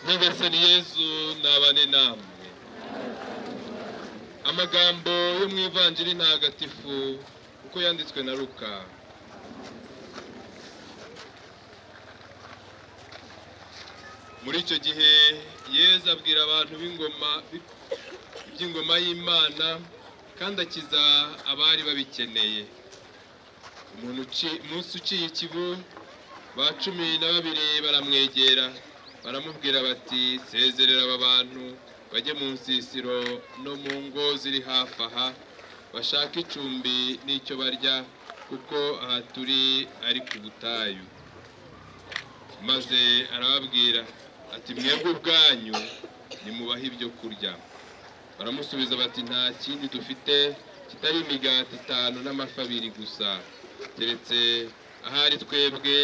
Nyagasani Yezu nabane namwe. Amagambo yo mu Ivanjiri ntagatifu uko yanditswe na Luka. Muri icyo gihe Yezu abwira abantu by'ingoma y'Imana kandi akiza abari babikeneye. Umunsi uciye ikibu, ba 12 baramwegera baramubwira bati, sezerera aba bantu bajye mu nsisiro no mu ngo ziri hafi aha bashaka icumbi n'icyo barya, kuko aha turi ari ku butayu. Maze arababwira ati, mwebwe ubwanyu nimubahe ibyo kurya. Baramusubiza bati, nta kindi dufite kitari imigati 5 n'amafi 2 gusa, keretse ahari twebwe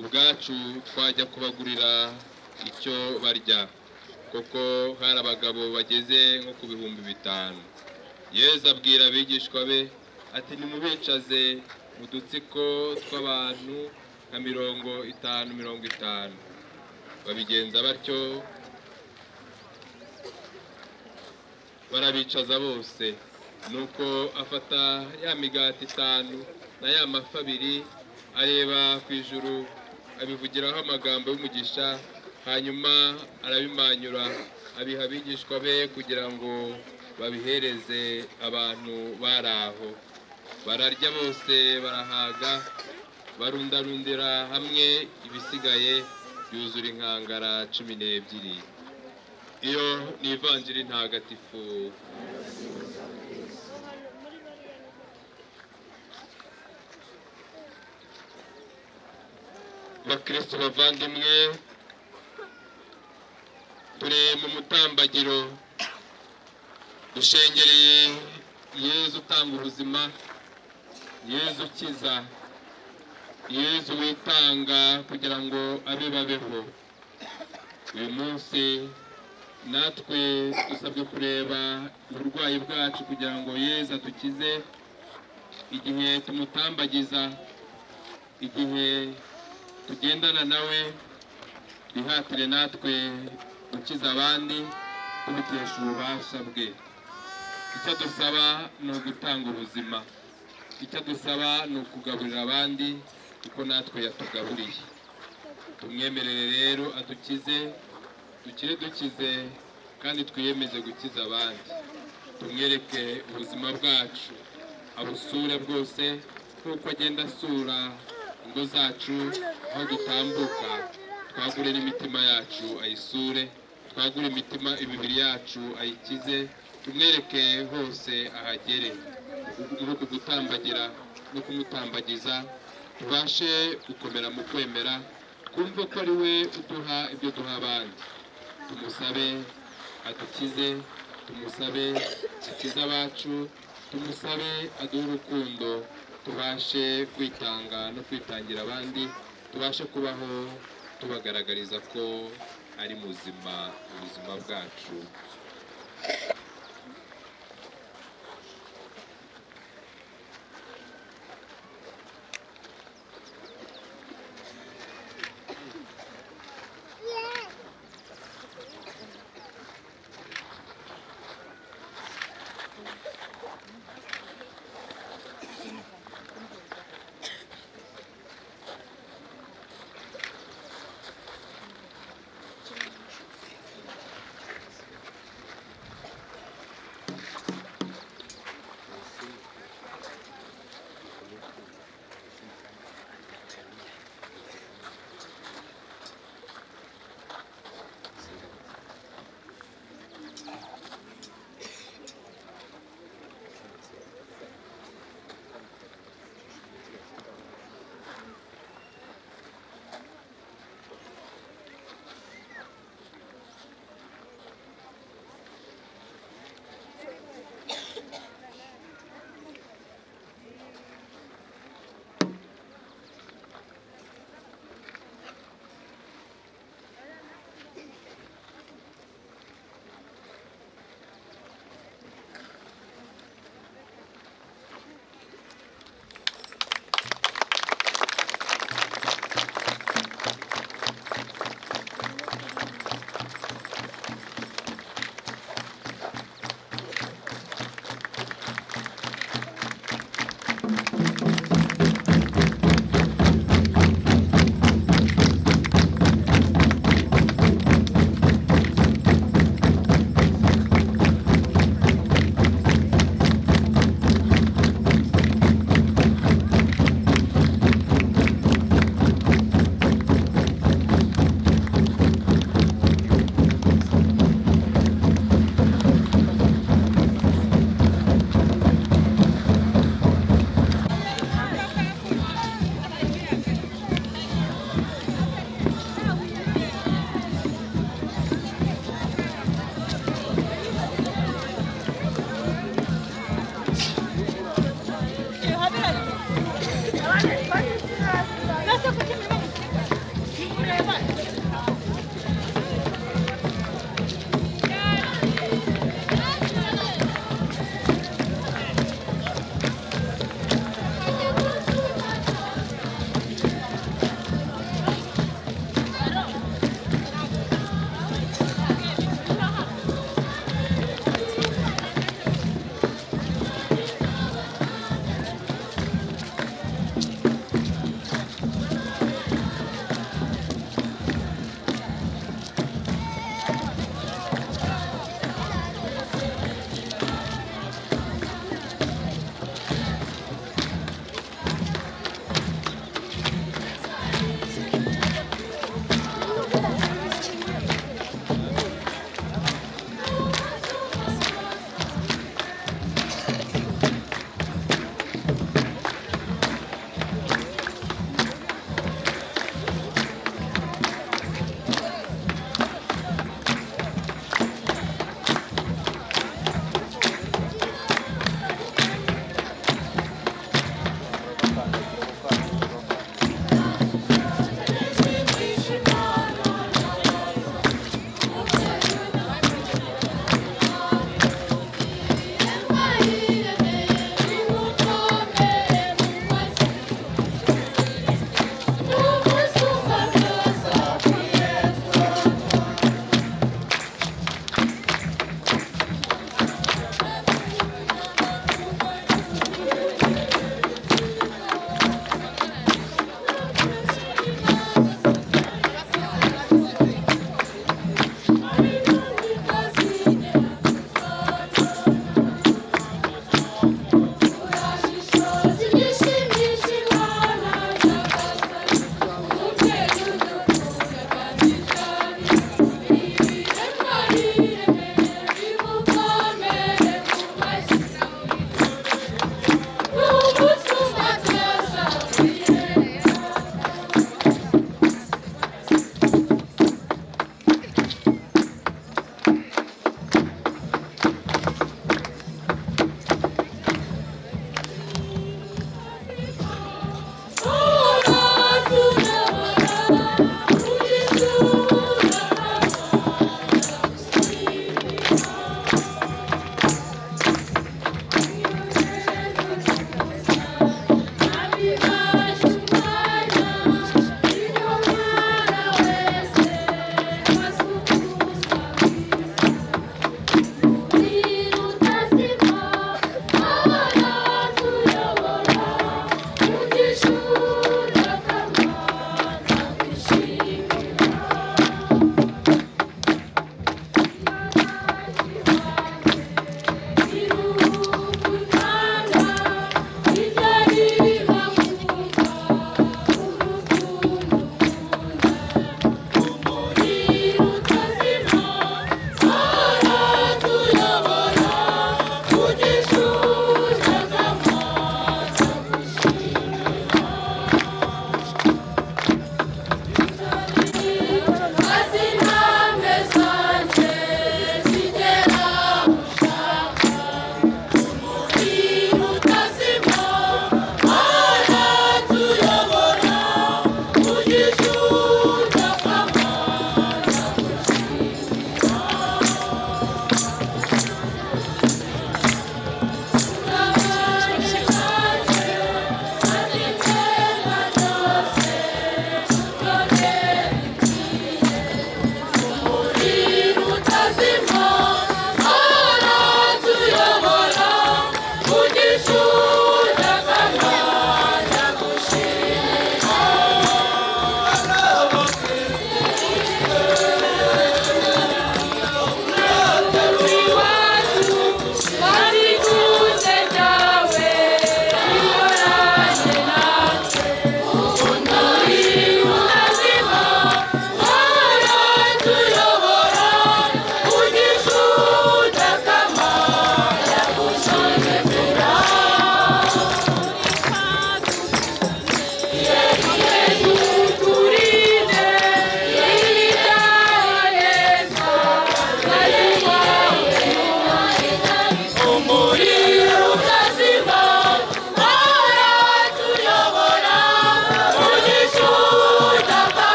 ubwacu twajya kubagurira icyo barya. Koko hari abagabo bageze nko ku 5,000. Yezu abwira abigishwa be ati, nimubicaze mu dutsiko tw'abantu nka 50-50. Babigenza batyo, barabicaza bose. Nuko afata ya migati 5 na ya mafi 2, areba ku ijuru, abivugiraho amagambo y'umugisha, hanyuma arabimanyura abiha abigishwa be kugira ngo babihereze abantu bari aho. Bararya bose barahaga, barundarundira hamwe ibisigaye byuzura inkangara 12. Iyo ni Ivanjiri ntagatifu. Bakristo bavandimwe, turi mu mutambagiro dushengereye Yezu utanga ubuzima, Yezu ukiza, Yezu witanga kugira ngo abe babeho. Uyu munsi natwe dusabwe kureba uburwayi bwacu kugira ngo Yezu atukize. Igihe tumutambagiza, igihe tugendana nawe, twihatire natwe gukiza abandi tubikesha ububasha bwe. Icyo dusaba ni ugutanga ubuzima, icyo dusaba ni ukugaburira abandi kuko natwe yatugaburiye. Tumwemerere rero adukize, dukire dukize, kandi twiyemeze gukiza abandi. Tumwereke ubuzima bwacu, abusure bwose nk'uko agenda asura ingo zacu aho dutambuka. Twagure n'imitima yacu ayisure, twagure imibiri yacu ayikize. Tumwereke hose ahagere. Muri uku gutambagira no kumutambagiza tubashe gukomera mu kwemera, twumve ko ari we uduha ibyo duha abandi. Tumusabe adukize, tumusabe akize abacu, tumusabe aduhe urukundo, tubashe kwitanga no kwitangira abandi, tubashe kubaho tubagaragariza ko ari muzima mu buzima bwacu.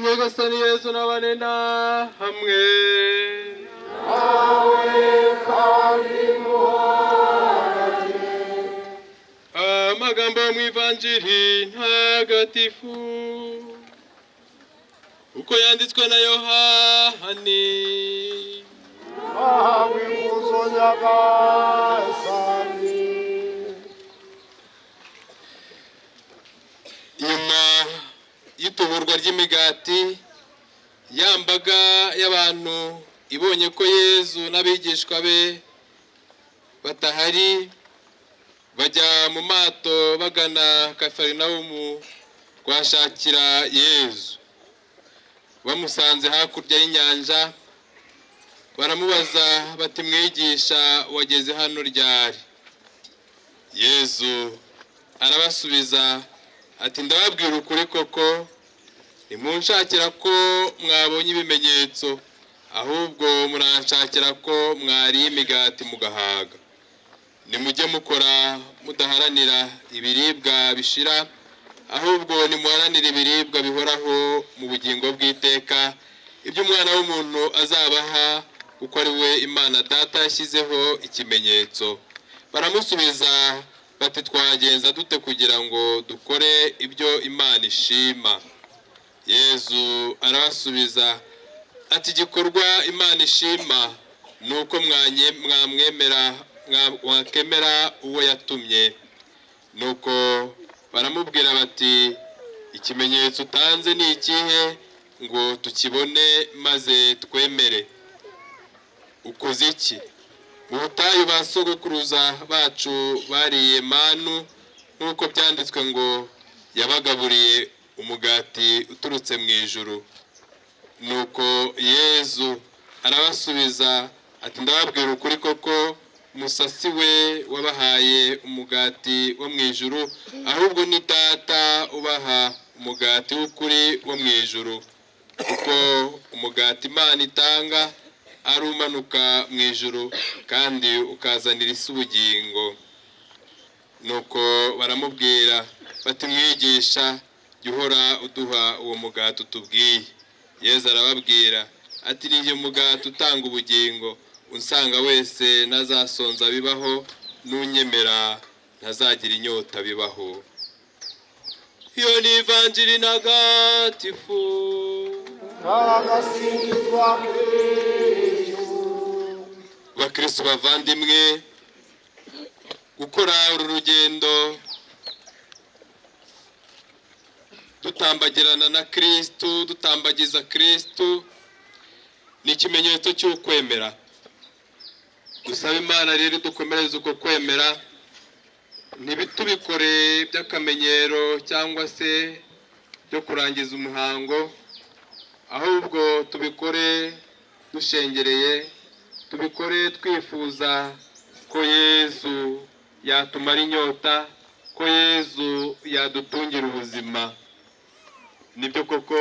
Nyagasani Yesu n'abane na hamwe. Amagambo yo mu Ivanjiri ntagatifu uko yanditswe na Yohani. Nyuma y'ituburwa ry'imigati, ya mbaga y'abantu ibonye ko Yezu n'abigishwa be batahari, bajya mu mato bagana Kafarinawumu kwashakira Yezu. Bamusanze hakurya y'inyanja, baramubaza bati mwigisha wageze hano ryari? Yezu arabasubiza ati ndababwira ukuri koko, ntimunshakira ko mwabonye ibimenyetso, ahubwo muranshakira ko mwariye imigati mugahaga. Nimujye mukora mudaharanira ibiribwa bishira, ahubwo nimuharanire ibiribwa bihoraho mu bugingo bw'iteka, ibyo umwana w'umuntu azabaha, kuko ari we Imana Data yashyizeho ikimenyetso. Baramusubiza bati twagenza dute kugira ngo dukore ibyo Imana ishima? Yezu arabasubiza ati igikorwa Imana ishima ni uko mwakemera uwo yatumye. Nuko baramubwira bati ikimenyetso utanze ni ikihe ngo tukibone maze twemere? Ukoze iki? Mu butayu ba sogokuruza bacu bariye manu, nk'uko byanditswe ngo yabagaburiye umugati uturutse mu ijuru. Nuko Yezu arabasubiza ati ndababwira ukuri koko, musasi we wabahaye umugati wo mu ijuru, ahubwo ni Data ubaha umugati w'ukuri wo mu ijuru. Kuko umugati Imana itanga ari umanuka mu ijuru, kandi ukazanira isi ubugingo. Nuko baramubwira bati mwigisha, jya uhora uduha uwo mugati utubwiye. Yezu arababwira ati ni njye mugati utanga ubugingo, unsanga wese ntazasonza bibaho, n'unyemera ntazagira inyota bibaho. Iyo ni Ivanjiri ntagatifu. Bakristo bavandimwe, gukora uru rugendo dutambagirana na Kristo, dutambagiza Kristo, ni ikimenyetso cy'ukwemera. Dusaba Imana rero dukomereze uko kwemera, ntibitubikore by'akamenyero cyangwa se byo kurangiza umuhango, ahubwo tubikore dushengereye, tubikore twifuza ko Yezu yatumara inyota, ko Yezu yadutungira ubuzima. Nibyo koko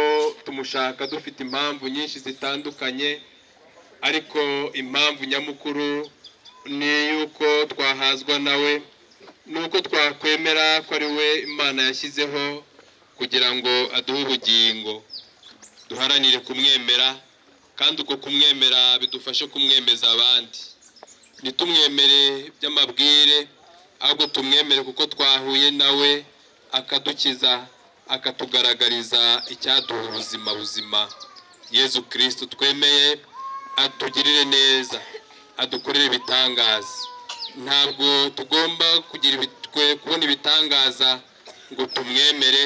tumushaka dufite impamvu nyinshi zitandukanye, ariko impamvu nyamukuru ni yuko twahazwa nawe, nuko twakwemera ko ari we Imana yashyizeho kugira ngo aduhe ubugingo. Duharanire kumwemera, kandi uko kumwemera bidufashe kumwemeza abandi. Nitumwemere by'amabwire, ahubwo tumwemere kuko twahuye nawe akadukiza, akatugaragariza icyaduha ubuzima buzima. Yezu Kristo twemeye atugirire neza, adukorere ibitangaza. Ntabwo tugomba kubona ibitangaza ngo tumwemere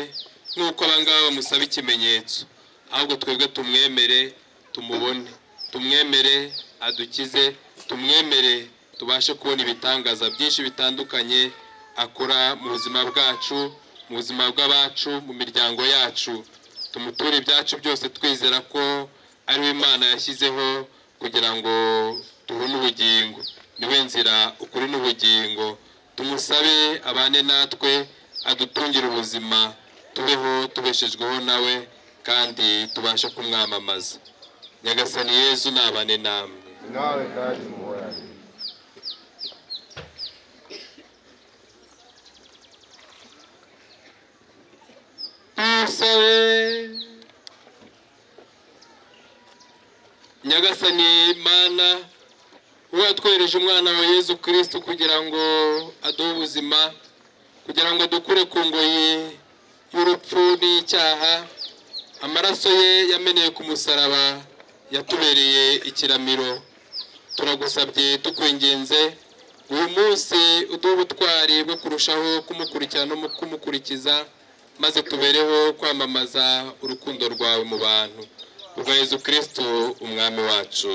nk'uko abangaba bamusaba ikimenyetso, ahubwo twebwe tumwemere tumubone, tumwemere adukize, tumwemere tubashe kubona ibitangaza byinshi bitandukanye akora mu buzima bwacu, mu buzima bw'abacu, mu miryango yacu. Tumuture ibyacu byose twizera ko ari we Imana yashyizeho kugira ngo tubone ubugingo. Niwe nzira, ukuri n'ubugingo. Tumusabe abane natwe, adutungire ubuzima, tubeho tubeshejweho nawe, kandi tubashe kumwamamaza. Nyagasani Yezu nabane namwe. Nawe kandi muhorane. Musabe. nyagasani mana wowe watwereje umwana wa Yezu Kristo kugira ngo aduhe ubuzima, kugira ngo dukure ku ngoyi y'urupfu n'icyaha. Amaraso ye yameneye ku musaraba yatubereye ikiramiro. Turagusabye tukwinginze uyu munsi uduhe ubutwari bwo kurushaho kumukurikira no kumukurikiza, maze tubereho kwamamaza urukundo rwawe mu bantu. Ubwa Yezu Kristo umwami wacu.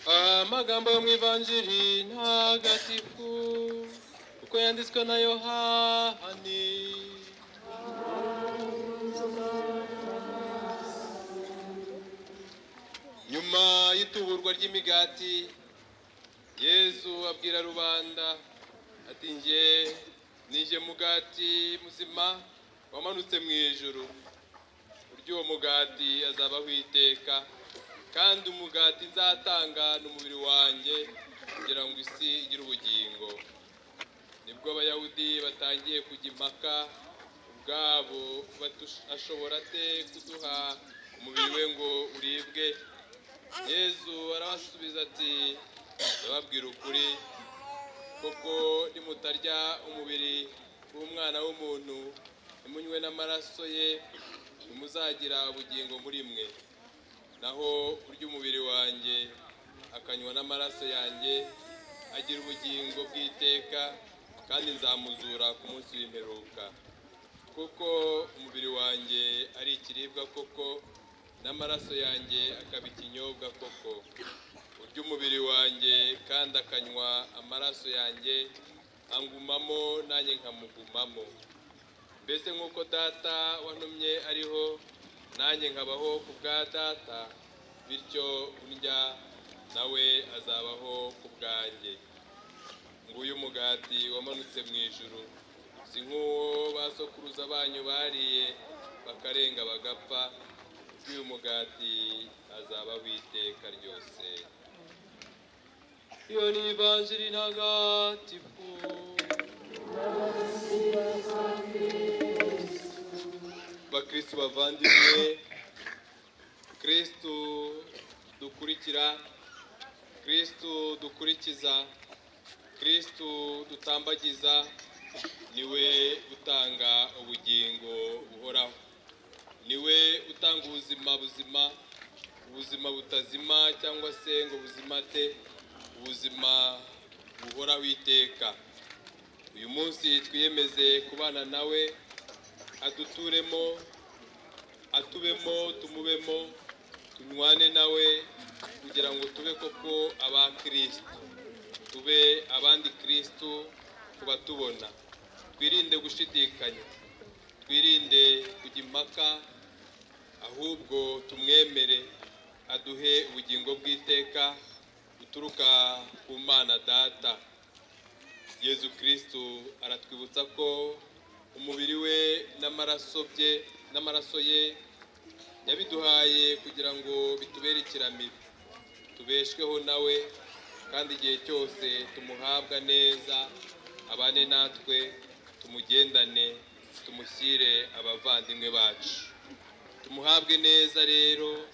Amagambo yo mu ivanjiri ntagatifu uko yanditswe na Yohani. Nyuma y'ituburwa ry'imigati, Yesu abwira rubanda ati nije mugati muzima wamanutse mu ijuru. Urya uwo mugati azabaho iteka, kandi umugati nzatanga n'umubiri wanjye kugira ngo isi igire ubugingo. Nibwo abayahudi batangiye kujya impaka ubwabo ashobora ate kuduha umubiri we ngo uribwe? Yesu arabasubiza ati ndababwira ukuri, koko nimutarya umubiri w'umwana w'umuntu ntimunywe n'amaraso ye ntimuzagira ubugingo muri mwe. Naho urya umubiri wanjye akanywa n'amaraso yanjye agira ubugingo bw'iteka, kandi nzamuzura ku munsi w'imperuka. Kuko umubiri wanjye ari ikiribwa koko, n'amaraso yanjye akaba ikinyobwa koko. Urya umubiri wanjye kandi akanywa amaraso yanjye angumamo nanjye nkamugumamo. Mbese nk'uko data wantumye ariho, nanjye nkabaho ku bwa data, bityo urya nawe azabaho ku bwanjye. Nguyu umugati wamanutse mu ijuru, si nk'uwo basokuruza banyu bariye bakarenga bagapfa. Uyu mugati azabaho iteka ryose. Iyo ni ivanjiri ntagatifu. Bakristo bavandimwe, Kristo dukurikira, Kristo dukurikiza, Kristo dutambagiza, niwe utanga ubugingo buhoraho, niwe utanga ubuzima buzima, ubuzima butazima cyangwa se ngo buzimate, ubuzima buhoraho iteka. Uyu munsi twiyemeze kubana nawe, aduturemo, atubemo, tumubemo, tunywane nawe kugira ngo tube koko aba Kristo, tube abandi Kristo kubatubona. Twirinde gushidikanya, twirinde kujya impaka, ahubwo tumwemere aduhe ubugingo bw'iteka buturuka ku Mana Data. Yezu Kristo aratwibutsa ko umubiri we n'amaraso ye yabiduhaye kugira ngo bitubere ikiramiro, tubeshweho nawe, kandi igihe cyose tumuhabwa neza, abane natwe, tumugendane, tumushyire abavandimwe bacu. Tumuhabwe neza rero,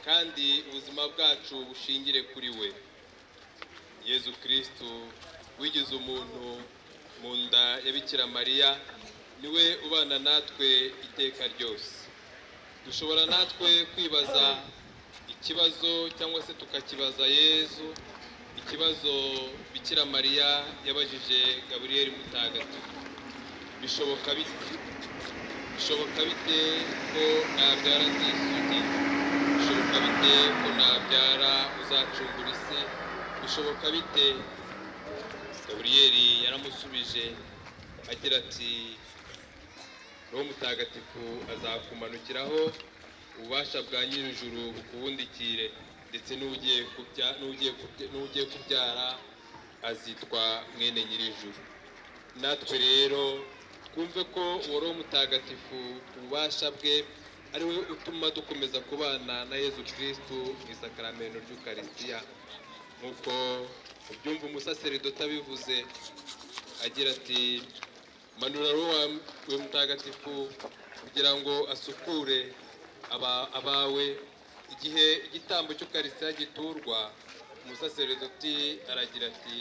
kandi ubuzima bwacu bushingire kuri we. Yezu Kristo wigize umuntu mu nda ya Bikira Mariya, niwe ubana natwe iteka ryose. Dushobora natwe kwibaza ikibazo cyangwa se tukakibaza Yezu, ikibazo Bikira Mariya yabajije Gaburiyeli Mutagatifu. Bishoboka bite ko nabyara ndisugi? Bishoboka bite ko nabyara uzacungura isi? Bishoboka bite? Gaburiyeli yaramusubije agira ati Roho Mutagatifu azakumanukiraho, ububasha bwa Nyir'ijuru bukubundikire, ndetse n'ugiye kubyara azitwa mwene Nyir'ijuru. Natwe rero twumve ko uwo Roho Mutagatifu ububasha bwe ari we utuma dukomeza kubana na Yezu Kristo mu isakaramentu ry'Ukaristiya, nk'uko ubyumva umusaseridoti abivuze agira ati manura Roho wawe Mutagatifu kugira ngo asukure abawe. Igihe igitambo cy'Ukaristiya giturwa, umusaseridoti aragira ati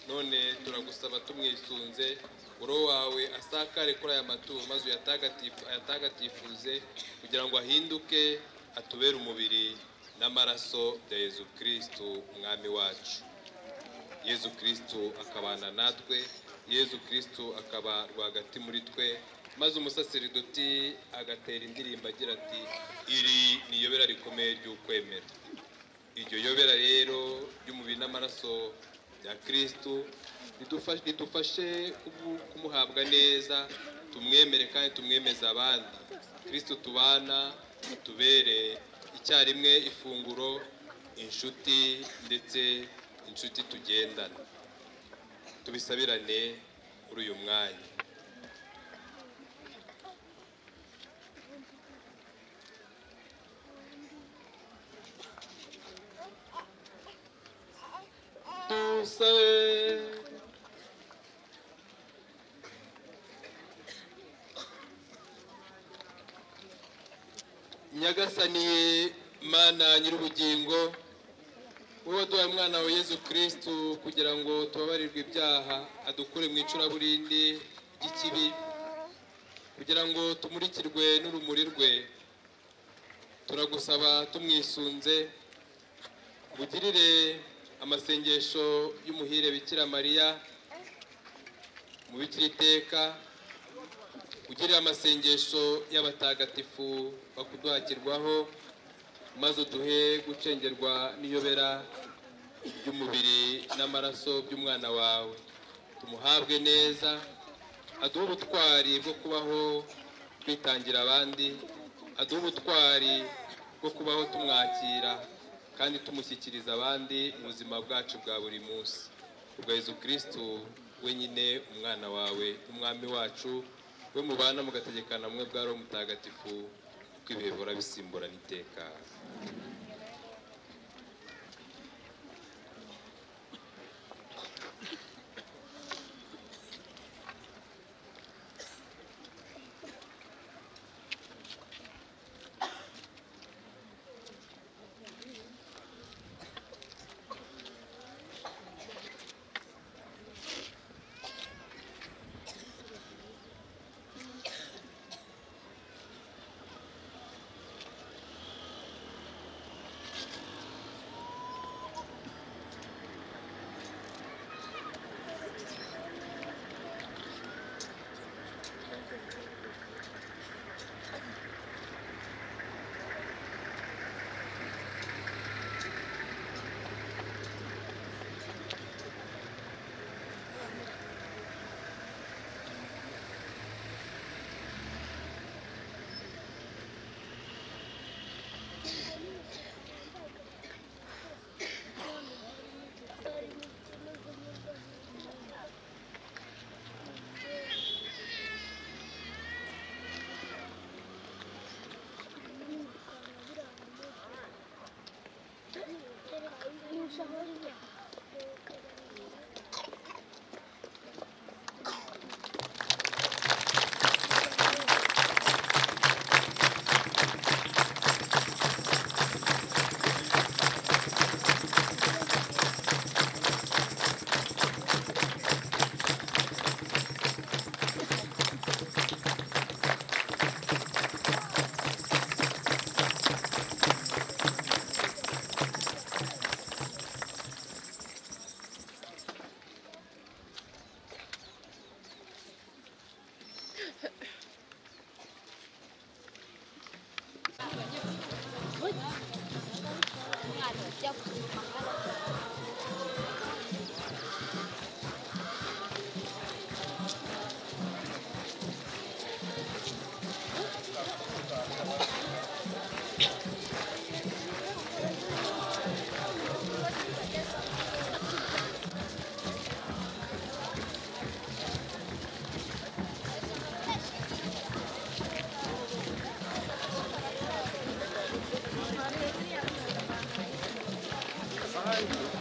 none turagusaba tumwisunze, Roho wawe asakare kuri aya maturo, maze uyatagatifuze kugira ngo ahinduke atubere umubiri n'amaraso bya Yezu Kristo umwami wacu. Yezu Kristo akabana natwe, Yezu Kristo akaba rwagati muri twe, maze umusaseridoti agatera indirimbo agira ati iri ni iyobera rikomeye ry'ukwemera. Iryo yobera rero ry'umubiri n'amaraso bya Kristo ridufashe kumuhabwa neza, tumwemere kandi tumwemeza abandi. Kristo tubana tubere icyarimwe ifunguro, inshuti ndetse inshuti tugendana. Tubisabirane muri uyu mwanya. Dusabe. Nyagasani Mana nyir'ubugingo, wowe waduhaye umwana wa Yezu Kristo kugira ngo tubabarirwe ibyaha, adukure mu icuraburindi ry'ikibi, kugira ngo tumurikirwe n'urumuri rwe. Turagusaba tumwisunze, ugirire amasengesho y'umuhire Bikira Mariya mubikira iteka, ugirire amasengesho y'abatagatifu bakuduhakirwaho, maze uduhe gucengerwa n'iyobera ry'umubiri n'amaraso by'umwana wawe. Tumuhabwe neza, aduhe ubutwari bwo kubaho twitangira abandi, aduhe ubutwari bwo kubaho tumwakira kandi tumushyikiriza abandi mu buzima bwacu bwa buri munsi. Kubwa Yezu Kristo wenyine umwana wawe n'umwami wacu, we mubana mugategekana mwe bwa Roho Mutagatifu, uko ibihe bihora bisimburana iteka. Thank you.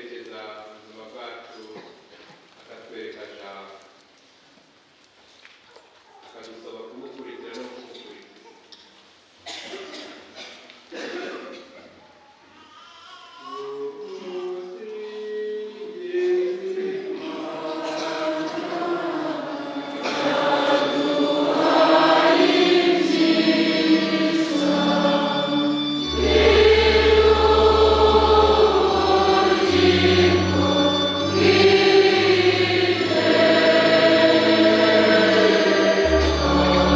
aduherekeza mu buzima bwacu akatwereka jambo akadusaba kumukurikira no kumukurikiza. Amen.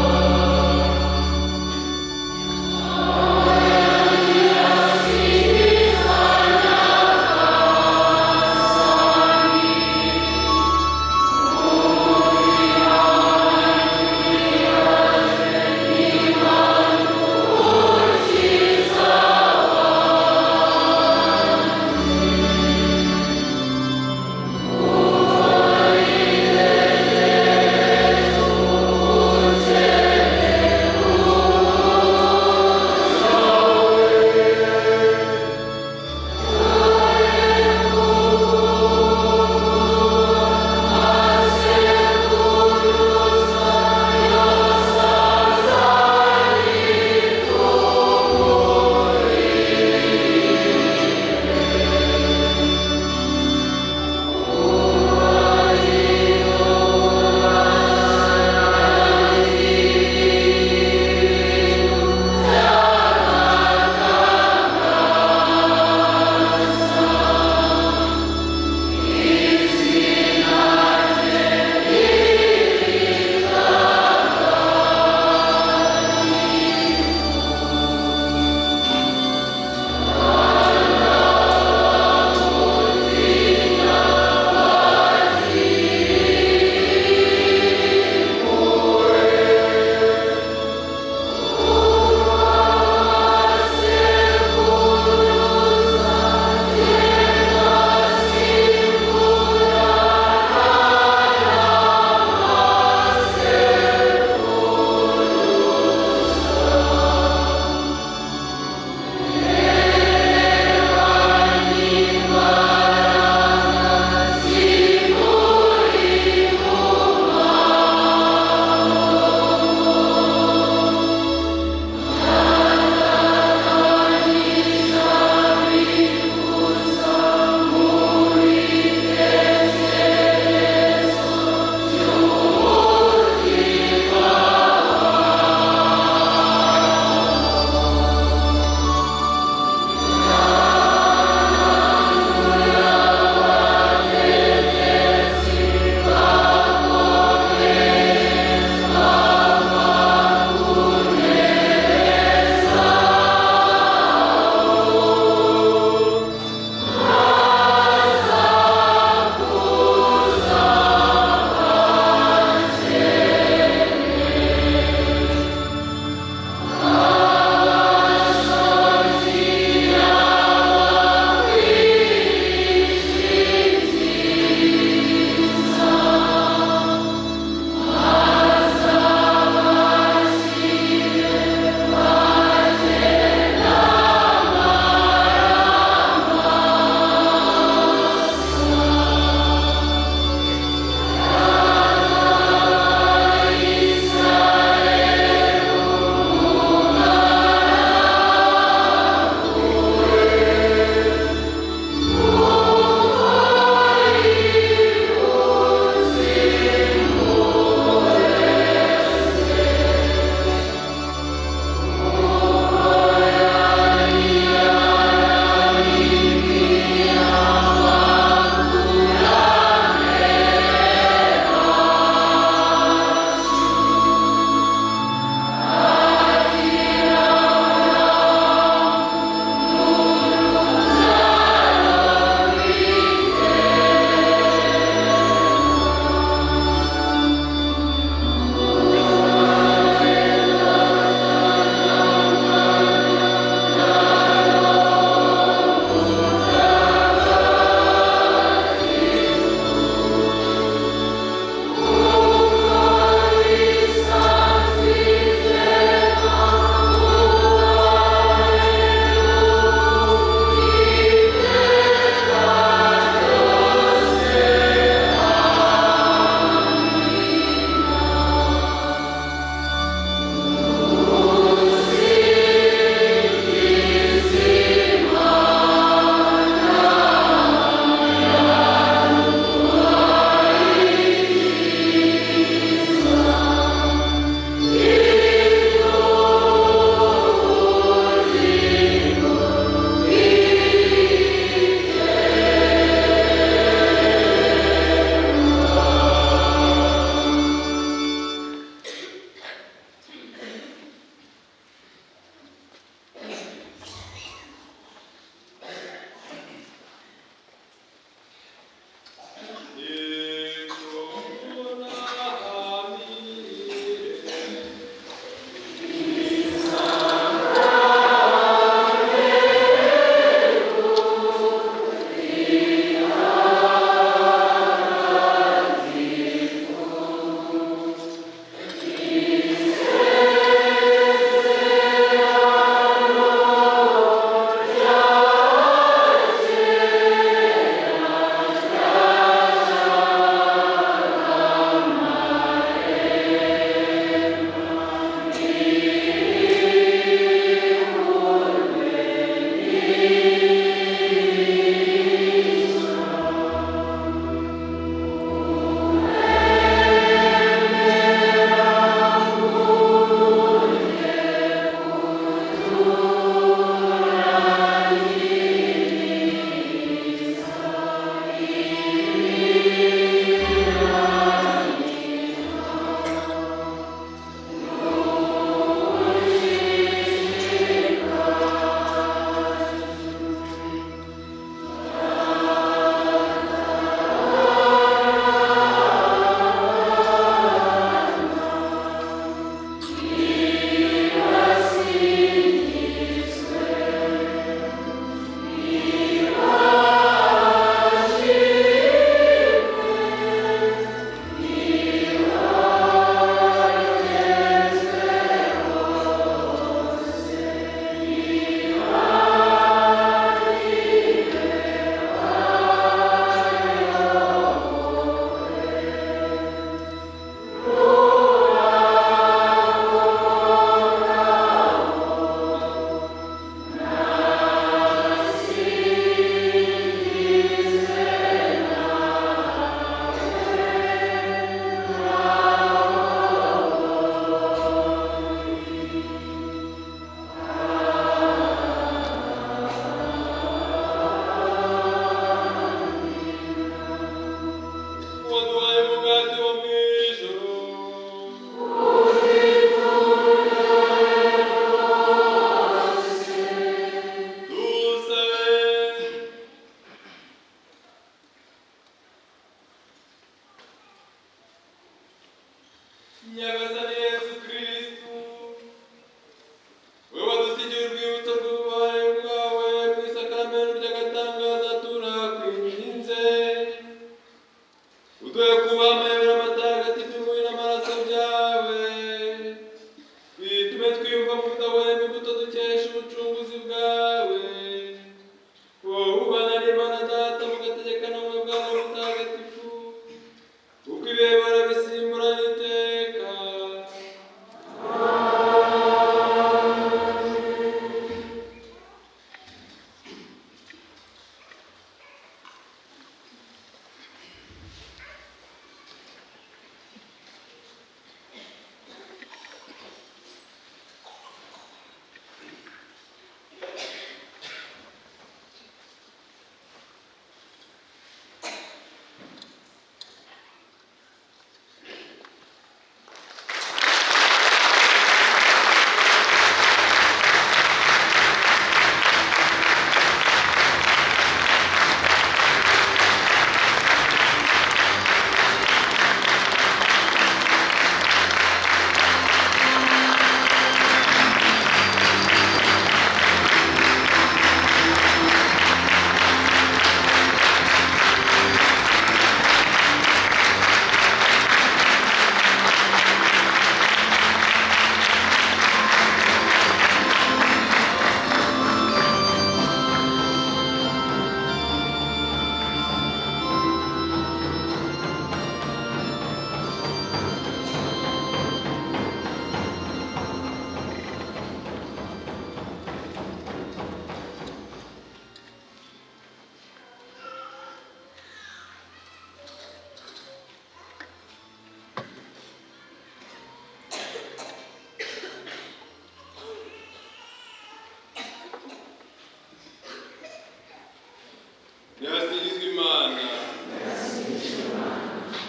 Nyasingizwe Imana.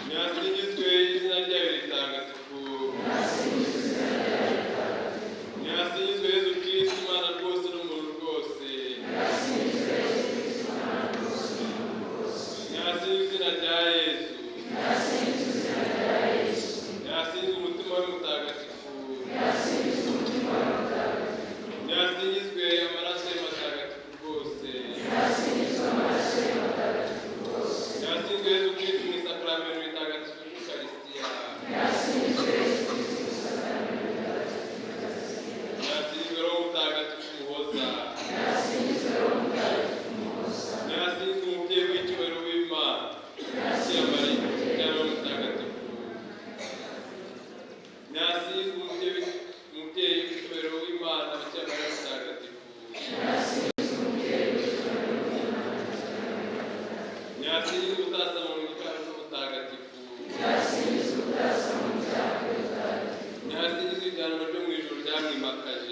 Nyasingizwe izina ryayo ritagatifu. Nyasingizwe Yezu Kristo Imana rwose n'umuntu rwose. Nyasingizwe izina rya Yezu. Nyasingizwe umutima we mutagatifu. Nyasingizwe amaraso ye matagatifu rwose. Nyasingizwe Yezu Kristo mu isakramento ritagatifu ry'Ukaristiya. Nyasingizwe Roho mutagatifu muhoza. Nyasingizwe umubyeyi w'icyubahiro w'Imana. Bikira Mariya umubyeyi Roho mutagatifu. Nyasingizwe umubyeyi w'icyubahiro w'Imana. Bikira Mariya mutagatifu. Nyasingizwe utazanywe mu gikari cy'ubutagatifu. Nyasingizwe ijyanwa ryo mu ijuru ryamwimakaje.